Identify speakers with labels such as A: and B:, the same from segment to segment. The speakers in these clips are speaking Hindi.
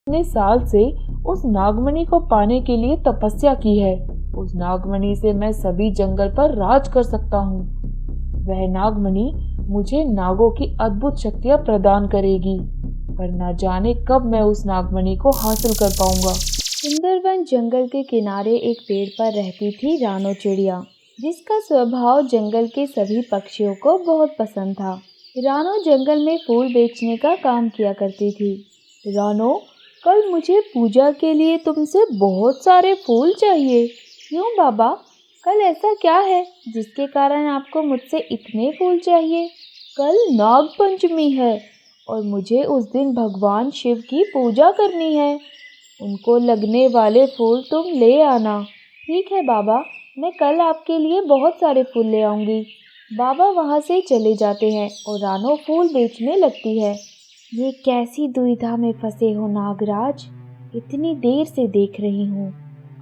A: इतने साल से उस नागमणि को पाने के लिए तपस्या की है। उस नागमणि से मैं सभी जंगल पर राज कर सकता हूँ। वह नागमणि मुझे नागों की अद्भुत शक्तियाँ प्रदान करेगी, पर न जाने कब मैं उस नागमणि को हासिल कर पाऊंगा।
B: सुंदरवन जंगल के किनारे एक पेड़ पर रहती थी रानो चिड़िया, जिसका स्वभाव जंगल के सभी पक्षियों को बहुत पसंद था। रानो जंगल में फूल बेचने का काम किया करती थी। रानो, कल मुझे पूजा के लिए तुमसे बहुत सारे फूल चाहिए। क्यों बाबा, कल ऐसा क्या है जिसके कारण आपको मुझसे इतने फूल चाहिए? कल नाग पंचमी है और मुझे उस दिन भगवान शिव की पूजा करनी है। उनको लगने वाले फूल तुम ले आना। ठीक है बाबा, मैं कल आपके लिए बहुत सारे फूल ले आऊंगी। बाबा वहाँ से चले जाते हैं और रानो फूल बेचने लगती है। ये कैसी दुविधा में फंसे हो नागराज? इतनी देर से देख रही हूँ,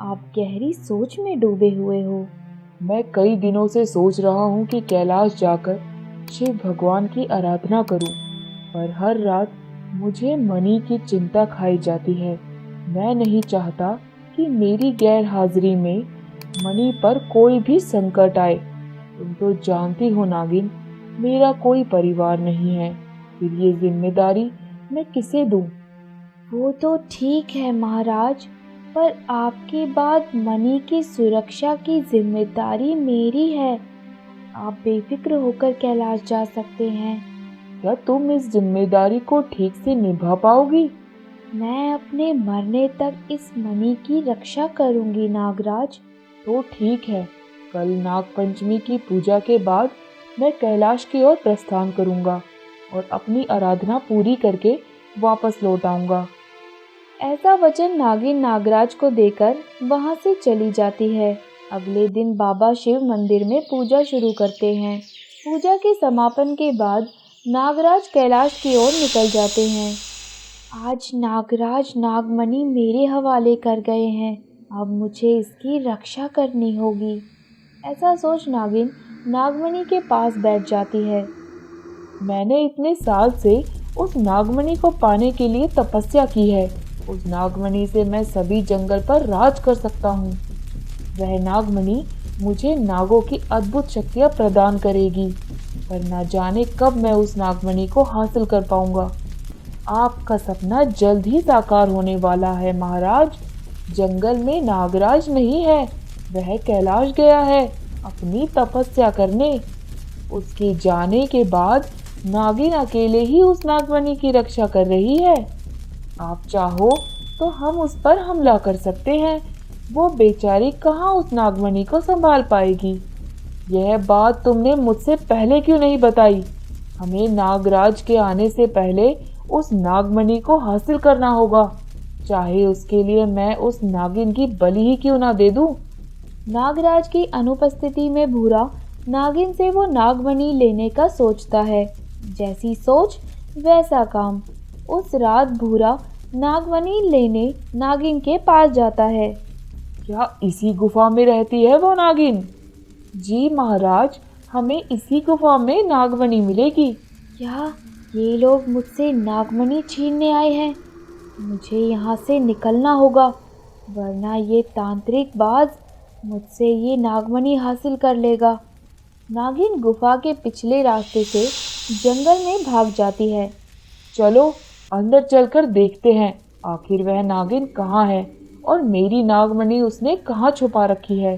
B: आप गहरी सोच में डूबे हुए हो।
A: मैं कई दिनों से सोच रहा हूँ कि कैलाश जाकर शिव भगवान की आराधना करूँ, पर हर रात मुझे मणि की चिंता खाई जाती है। मैं नहीं चाहता कि मेरी गैर हाजिरी में मणि पर कोई भी संकट आए। तुम तो जानती हो नागिन, मेरा कोई परिवार नहीं है, फिर ये जिम्मेदारी मैं किसे दूं?
B: वो तो ठीक है महाराज, पर आपके बाद मणि की सुरक्षा की जिम्मेदारी मेरी है। आप बेफिक्र होकर कैलाश जा सकते हैं।
A: क्या तुम इस जिम्मेदारी को ठीक से निभा पाओगी?
B: मैं अपने मरने तक इस मणि की रक्षा करूंगी नागराज।
A: तो ठीक है, कल नाग पंचमी की पूजा के बाद मैं कैलाश की ओर प्रस्थान करूंगा और अपनी आराधना पूरी करके वापस लौट आऊंगा।
B: ऐसा वचन नागिन नागराज को देकर वहां से चली जाती है। अगले दिन बाबा शिव मंदिर में पूजा शुरू करते हैं। पूजा के समापन के बाद नागराज कैलाश की ओर निकल जाते हैं। आज नागराज नागमणि मेरे हवाले कर गए हैं, अब मुझे इसकी रक्षा करनी होगी। ऐसा सोच नागिन नागमणि के पास बैठ जाती है।
A: मैंने इतने साल से उस नागमणि को पाने के लिए तपस्या की है। उस नागमणि से मैं सभी जंगल पर राज कर सकता हूँ। वह नागमणि मुझे नागों की अद्भुत शक्तियाँ प्रदान करेगी, पर न जाने कब मैं उस नागमणि को हासिल कर पाऊंगा। आपका सपना जल्द ही साकार होने वाला है महाराज। जंगल में नागराज नहीं है, वह कैलाश गया है अपनी तपस्या करने। उसके जाने के बाद नागिन अकेले ही उस नागमणि की रक्षा कर रही है। आप चाहो तो हम उस पर हमला कर सकते हैं। वो बेचारी कहाँ उस नागमणि को संभाल पाएगी। यह बात तुमने मुझसे पहले क्यों नहीं बताई? हमें नागराज के आने से पहले उस नागमणि को हासिल करना होगा, चाहे उसके लिए मैं उस नागिन की बलि ही क्यों ना दे दूं।
B: नागराज की अनुपस्थिति में भूरा नागिन से वो नागमणि लेने का सोचता है। जैसी सोच वैसा काम। उस रात भूरा नागमणि लेने नागिन के पास जाता है।
A: क्या इसी गुफा में रहती है वो नागिन? जी महाराज, हमें इसी गुफा में नागमणि मिलेगी।
B: क्या ये लोग मुझसे नागमणि छीनने आए हैं? मुझे यहाँ से निकलना होगा, वरना ये तांत्रिक बाज मुझसे ये नागमणि हासिल कर लेगा। नागिन गुफा के पिछले रास्ते से जंगल में भाग जाती है।
A: चलो अंदर चलकर देखते हैं, आखिर वह नागिन कहाँ है और मेरी नागमणि उसने कहाँ छुपा रखी है।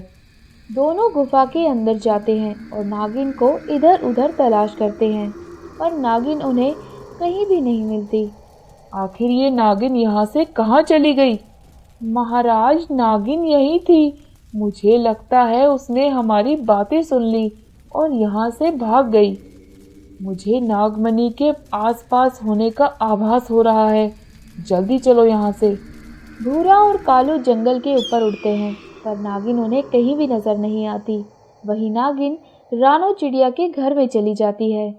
B: दोनों गुफा के अंदर जाते हैं और नागिन को इधर उधर तलाश करते हैं, पर नागिन उन्हें कहीं भी नहीं मिलती।
A: आखिर ये नागिन यहाँ से कहाँ चली गई? महाराज, नागिन यही थी। मुझे लगता है उसने हमारी बातें सुन ली और यहाँ से भाग गई। मुझे नागमणि के आसपास होने का आभास हो रहा है। जल्दी चलो यहाँ से।
B: भूरा और कालू जंगल के ऊपर उड़ते हैं, पर नागिन उन्हें कहीं भी नजर नहीं आती। वही नागिन रानो चिड़िया के घर में चली जाती है।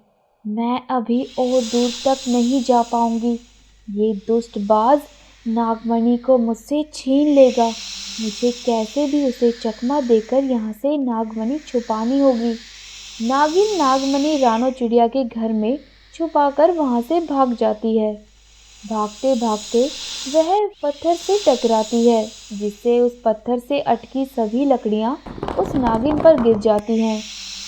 B: मैं अभी और दूर तक नहीं जा पाऊंगी। ये दुष्ट बाज नागमणि को मुझसे छीन लेगा। मुझे कैसे भी उसे चकमा देकर यहाँ से नागमणि छुपानी होगी। नागिन नागमणि रानो चिड़िया के घर में छुपाकर वहाँ से भाग जाती है। भागते भागते वह पत्थर से टकराती है, जिससे उस पत्थर से अटकी सभी लकड़ियां उस नागिन पर गिर जाती हैं।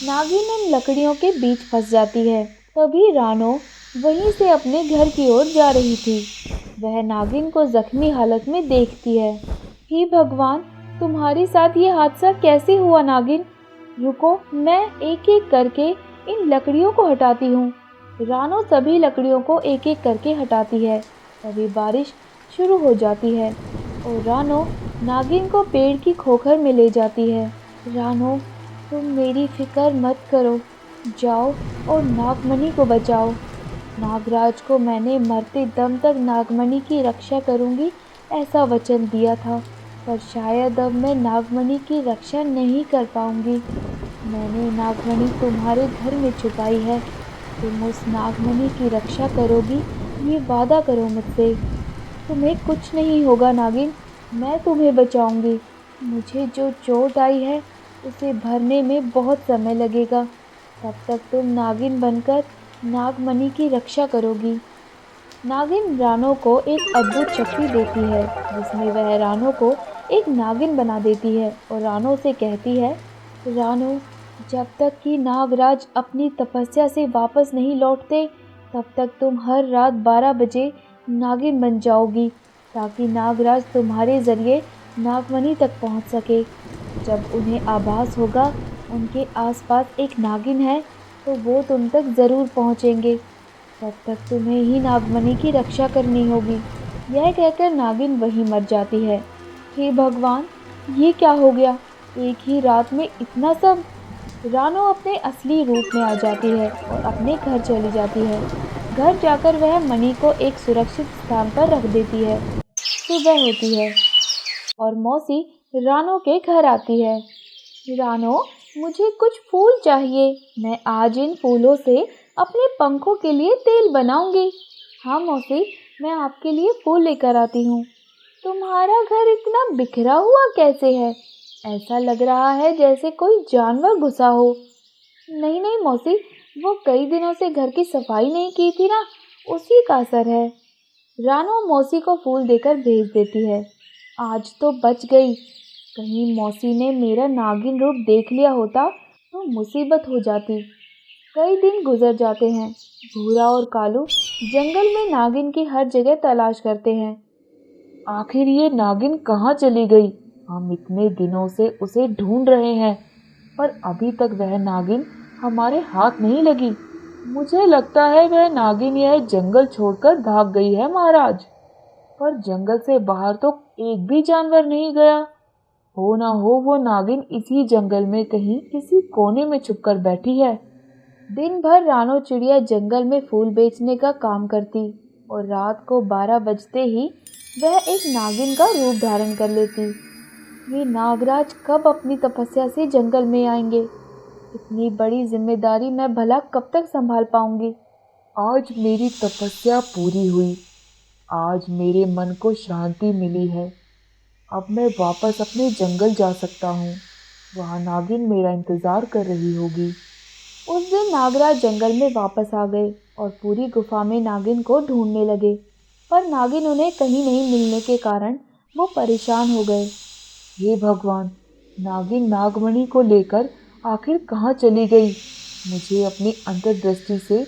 B: नागिन उन लकड़ियों के बीच फंस जाती है। तभी रानो वहीं से अपने घर की ओर जा रही थी। वह नागिन को जख्मी हालत में देखती है। हे भगवान, तुम्हारे साथ ये हादसा कैसे हुआ नागिन? रुको, मैं एक एक करके इन लकड़ियों को हटाती हूँ। रानो सभी लकड़ियों को एक एक करके हटाती है। तभी बारिश शुरू हो जाती है और रानो नागिन को पेड़ की खोखर में ले जाती है। रानो, तुम मेरी फिक्र मत करो, जाओ और नागमणि को बचाओ। नागराज को मैंने मरते दम तक नागमणि की रक्षा करूंगी ऐसा वचन दिया था, पर शायद अब मैं नागमणि की रक्षा नहीं कर पाऊंगी। मैंने नागमणि तुम्हारे घर में छुपाई है। तुम उस नागमणि की रक्षा करोगी, ये वादा करो मुझसे। तुम्हें कुछ नहीं होगा नागिन, मैं तुम्हें बचाऊंगी। मुझे जो चोट आई है उसे भरने में बहुत समय लगेगा। तब तक तुम नागिन बनकर नागमणि की रक्षा करोगी। नागिन रानो को एक अद्भुत शक्ति देती है, जिसमें वह रानो को एक नागिन बना देती है और रानो से कहती है, रानो, जब तक कि नागराज अपनी तपस्या से वापस नहीं लौटते, तब तक तुम हर रात 12 बजे नागिन बन जाओगी, ताकि नागराज तुम्हारे ज़रिए नागमणि तक पहुंच सके। जब उन्हें आभास होगा उनके आसपास एक नागिन है, तो वो तुम तक ज़रूर पहुंचेंगे। तब तक तुम्हें ही नागमणि की रक्षा करनी होगी। यह कहकर नागिन वहीं मर जाती है। हे भगवान, ये क्या हो गया? एक ही रात में इतना सब? रानो अपने असली रूप में आ जाती है और अपने घर चली जाती है। घर जाकर वह मणि को एक सुरक्षित स्थान पर रख देती है। सुबह होती है और मौसी रानो के घर आती है। रानो, मुझे कुछ फूल चाहिए। मैं आज इन फूलों से अपने पंखों के लिए तेल बनाऊंगी। हाँ मौसी, मैं आपके लिए फूल लेकर आती हूँ। तुम्हारा घर इतना बिखरा हुआ कैसे है? ऐसा लग रहा है जैसे कोई जानवर घुसा हो। नहीं नहीं मौसी, वो कई दिनों से घर की सफाई नहीं की थी ना, उसी का असर है। रानो मौसी को फूल देकर भेज देती है। आज तो बच गई। कहीं मौसी ने मेरा नागिन रूप देख लिया होता तो मुसीबत हो जाती। कई दिन गुजर जाते हैं। भूरा और कालू जंगल में नागिन की हर जगह तलाश करते हैं।
A: आखिर ये नागिन कहाँ चली गई? हम इतने दिनों से उसे ढूंढ रहे हैं, पर अभी तक वह नागिन हमारे हाथ नहीं लगी। मुझे लगता है वह नागिन यह जंगल छोड़कर भाग गई है महाराज। पर जंगल से बाहर तो एक भी जानवर नहीं गया। हो ना हो वो नागिन इसी जंगल में कहीं किसी कोने में छुपकर बैठी है।
B: दिन भर रानो चिड़िया जंगल में फूल बेचने का काम करती और रात को 12 बजते ही वह एक नागिन का रूप धारण कर लेती। ये नागराज कब अपनी तपस्या से जंगल में आएंगे? इतनी बड़ी जिम्मेदारी मैं भला कब तक संभाल पाऊंगी?
A: आज मेरी तपस्या पूरी हुई। आज मेरे मन को शांति मिली है। अब मैं वापस अपने जंगल जा सकता हूँ। वहाँ नागिन मेरा इंतजार कर रही होगी।
B: उस दिन नागराज जंगल में वापस आ गए और पूरी गुफा में नागिन को ढूंढने लगे, पर नागिन उन्हें कहीं नहीं मिलने के कारण वो परेशान हो गए।
A: हे भगवान, नागिन नागमणि को लेकर आखिर कहाँ चली गई? मुझे अपनी अंतर्दृष्टि से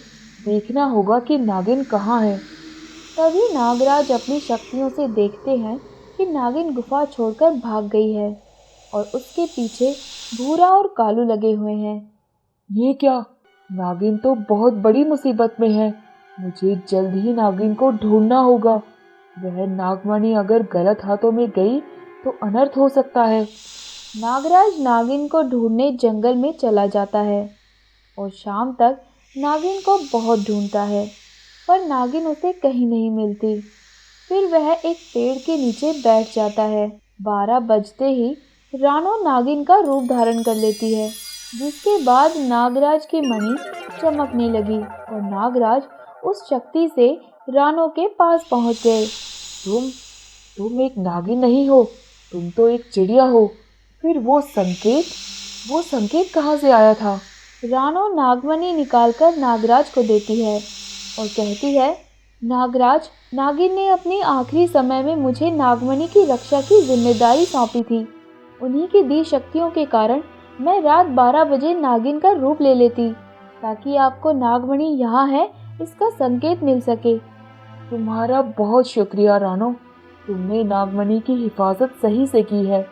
A: देखना होगा कि नागिन कहाँ है।
B: तभी नागराज अपनी शक्तियों से देखते हैं कि नागिन गुफा छोड़कर भाग गई है और उसके पीछे भूरा और कालू लगे हुए हैं।
A: ये क्या? नागिन तो बहुत बड़ी मुसीबत में है। मुझे जल्द ही नागिन को ढूंढना होगा। वह नागमणि अगर गलत हाथों में गई तो अनर्थ हो सकता है।
B: नागराज नागिन को ढूंढने जंगल में चला जाता है और शाम तक नागिन को बहुत ढूंढता है, पर नागिन उसे कहीं नहीं मिलती। फिर वह एक पेड़ के नीचे बैठ जाता है। 12 बजते ही रानो नागिन का रूप धारण कर लेती है, जिसके बाद नागराज की मणि चमकने लगी और नागराज उस शक्ति से रानो के पास पहुंच गए।
A: तुम तुम एक नागिन नहीं हो, तुम तो एक चिड़िया हो। फिर वो संकेत कहाँ से आया था?
B: रानो नागमणि निकालकर नागराज को देती है और कहती है, नागराज, नागिन ने अपने आखिरी समय में मुझे नागमणि की रक्षा की जिम्मेदारी सौंपी थी। उन्हीं की दी शक्तियों के कारण मैं रात 12 बजे नागिन का रूप ले लेती, ताकि आपको नागमणि यहाँ है इसका संकेत मिल सके।
A: तुम्हारा बहुत शुक्रिया रानो, तुमने नागमणि की हिफाजत सही से की है।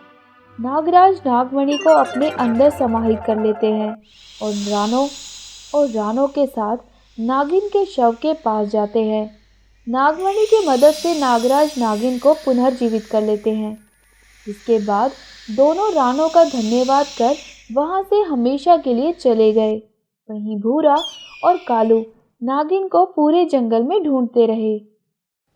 B: नागराज नागमणि को अपने अंदर समाहित कर लेते हैं और रानो के साथ नागिन के शव के पास जाते हैं। नागमणि की मदद से नागराज नागिन को पुनर्जीवित कर लेते हैं। इसके बाद दोनों रानो का धन्यवाद कर वहां से हमेशा के लिए चले गए। वहीं भूरा और कालू नागिन को पूरे जंगल में ढूंढते रहे।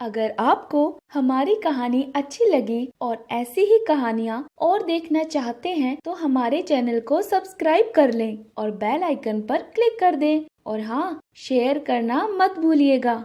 C: अगर आपको हमारी कहानी अच्छी लगी और ऐसी ही कहानियाँ और देखना चाहते हैं तो हमारे चैनल को सब्सक्राइब कर लें और बेल आइकन पर क्लिक कर दें। और हाँ, शेयर करना मत भूलिएगा।